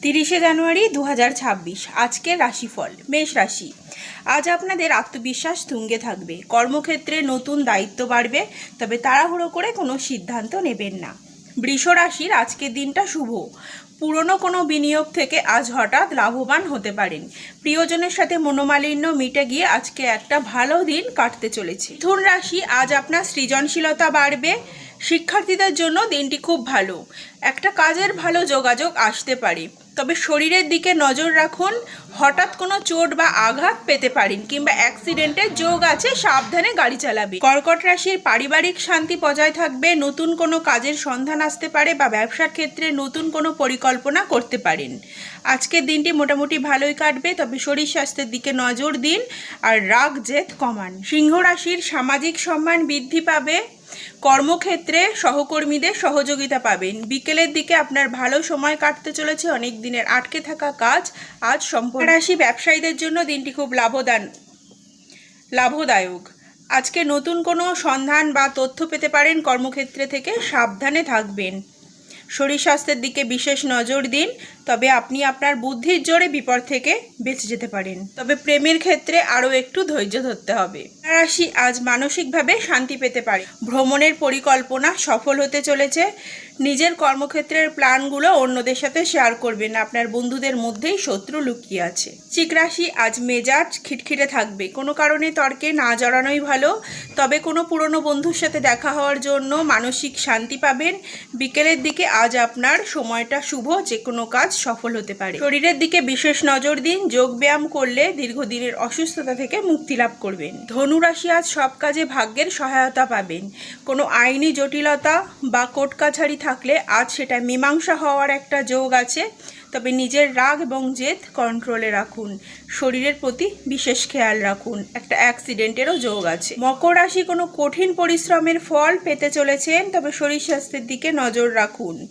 30শে জানুয়ারি 2026 আজকের রাশিফল। মেষ রাশি। আজ আপনাদের আত্মবিশ্বাস তুঙ্গে থাকবে। কর্মক্ষেত্রে নতুন দায়িত্ব বাড়বে, তবে তাড়াহুড়ো করে কোনো সিদ্ধান্ত নেবেন না। বৃষ রাশির আজকের দিনটা শুভ। পুরনো কোনো বিনিয়োগ থেকে আজ হঠাৎ লাভবান হতে পারেন। প্রিয়জনের সাথে মনোমালিন্য মিটে গিয়ে আজকে একটা ভালো দিন কাটতে চলেছে। মিথুন রাশি। আজ আপনার সৃজনশীলতা বাড়বে। শিক্ষার্থীদের জন্য দিনটি খুব ভালো। একটা কাজের ভালো যোগাযোগ আসতে পারে, তবে শরীরের দিকে নজর রাখুন। হঠাৎ কোনো চোট বা আঘাত পেতে পারেন, কিংবা অ্যাক্সিডেন্টের যোগ আছে, সাবধানে গাড়ি চালাবে। কর্কট রাশির পারিবারিক শান্তি বজায় থাকবে। নতুন কোনো কাজের সন্ধান আসতে পারে বা ব্যবসার ক্ষেত্রে নতুন কোনো পরিকল্পনা করতে পারেন। আজকের দিনটি মোটামুটি ভালোই কাটবে, তবে শরীর স্বাস্থ্যের দিকে নজর দিন আর রাগ জেদ কমান। সিংহ রাশির সামাজিক সম্মান বৃদ্ধি পাবে। কর্মক্ষেত্রে সহকর্মীদের সহযোগিতা পাবেন। বিকেলের দিকে আপনার ভালো সময় কাটতে চলেছে। অনেক দিনের আটকে থাকা কাজ আজ সম্পূর্ণ। রাশি ব্যবসায়ীদের জন্য দিনটি খুব লাভদায়ক। আজকে নতুন কোনো সন্ধান বা তথ্য পেতে পারেন। কর্মক্ষেত্রে থেকে সাবধানে থাকবেন। শরীর স্বাস্থ্যের দিকে বিশেষ নজর দিন, তবে আপনি আপনার বুদ্ধির জোরে বিপদ থেকে বেঁচে যেতে পারেন। তবে প্রেমের ক্ষেত্রে আরও একটু ধৈর্য ধরতে হবে। রাশি আজ মানসিকভাবে শান্তি পেতে পারে। ভ্রমণের পরিকল্পনা সফল হতে চলেছে। নিজের কর্মক্ষেত্রের প্ল্যানগুলো অন্যদের সাথে শেয়ার করবেন। আপনার বন্ধুদের মধ্যেই শত্রু লুকিয়ে আছে। বৃশ্চিক রাশি আজ মেজাজ খিটখিটে থাকবে। কোনো কারণে তর্কে না জড়ানোই ভালো, তবে কোনো পুরনো বন্ধুর সাথে দেখা হওয়ার জন্য মানসিক শান্তি পাবেন। বিকেলের দিকে আজ আপনার সময়টা শুভ, যে কোনো কাজ সফল হতে পারে। শরীরের দিকে বিশেষ নজর দিন। যোগ ব্যায়াম করলে দীর্ঘদিনের অসুস্থতা থেকে মুক্তি লাভ করবেন। ধনু রাশি আজ সব কাজে ভাগ্যের সহায়তা পাবেন। কোনো আইনি জটিলতা বা কোর্ট কাছারি থাকলে আজ সেটা মীমাংসা হওয়ার একটা যোগ আছে, তবে নিজের রাগ এবং জেদ কন্ট্রোলে রাখুন। শরীরের প্রতি বিশেষ খেয়াল রাখুন। একটা অ্যাক্সিডেন্টেরও যোগ আছে। মকর রাশি কোনো কঠিন পরিশ্রমের ফল পেতে চলেছেন, তবে শরীর স্বাস্থ্যের দিকে নজর রাখুন।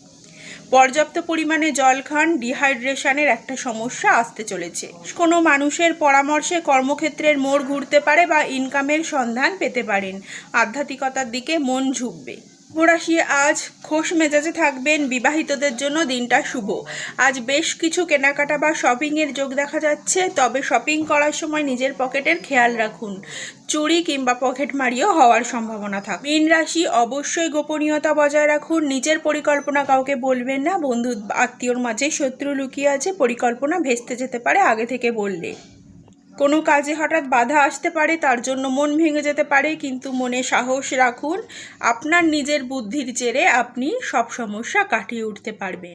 পর্যাপ্ত পরিমাণে জল খান। ডিহাইড্রেশনের একটা সমস্যা আসতে চলেছে। কোনো মানুষের পরামর্শে কর্মক্ষেত্রের মোড় ঘুরতে পারে বা ইনকামের সন্ধান পেতে পারেন। আধ্যাত্মিকতার দিকে মন ঝুঁকবে। রাশি আজ খোশ মেজাজে থাকবেন। বিবাহিতদের জন্য দিনটা শুভ। আজ বেশ কিছু কেনাকাটা বা শপিংয়ের যোগ দেখা যাচ্ছে, তবে শপিং করার সময় নিজের পকেটের খেয়াল রাখুন। চুরি কিংবা পকেটমারিও হওয়ার সম্ভাবনা থাকে। মীন রাশি অবশ্যই গোপনীয়তা বজায় রাখুন। নিজের পরিকল্পনা কাউকে বলবেন না। বন্ধু আত্মীয়র মাঝে শত্রু লুকিয়ে আছে, পরিকল্পনা ভেস্তে যেতে পারে আগে থেকে বললে। কোনো কাজে হঠাৎ বাধা আসতে পারে, তার জন্য মন ভেঙে যেতে পারে, কিন্তু মনে সাহস রাখুন। আপনার নিজের বুদ্ধির জেরে আপনি সব সমস্যা কাটিয়ে উঠতে পারবেন।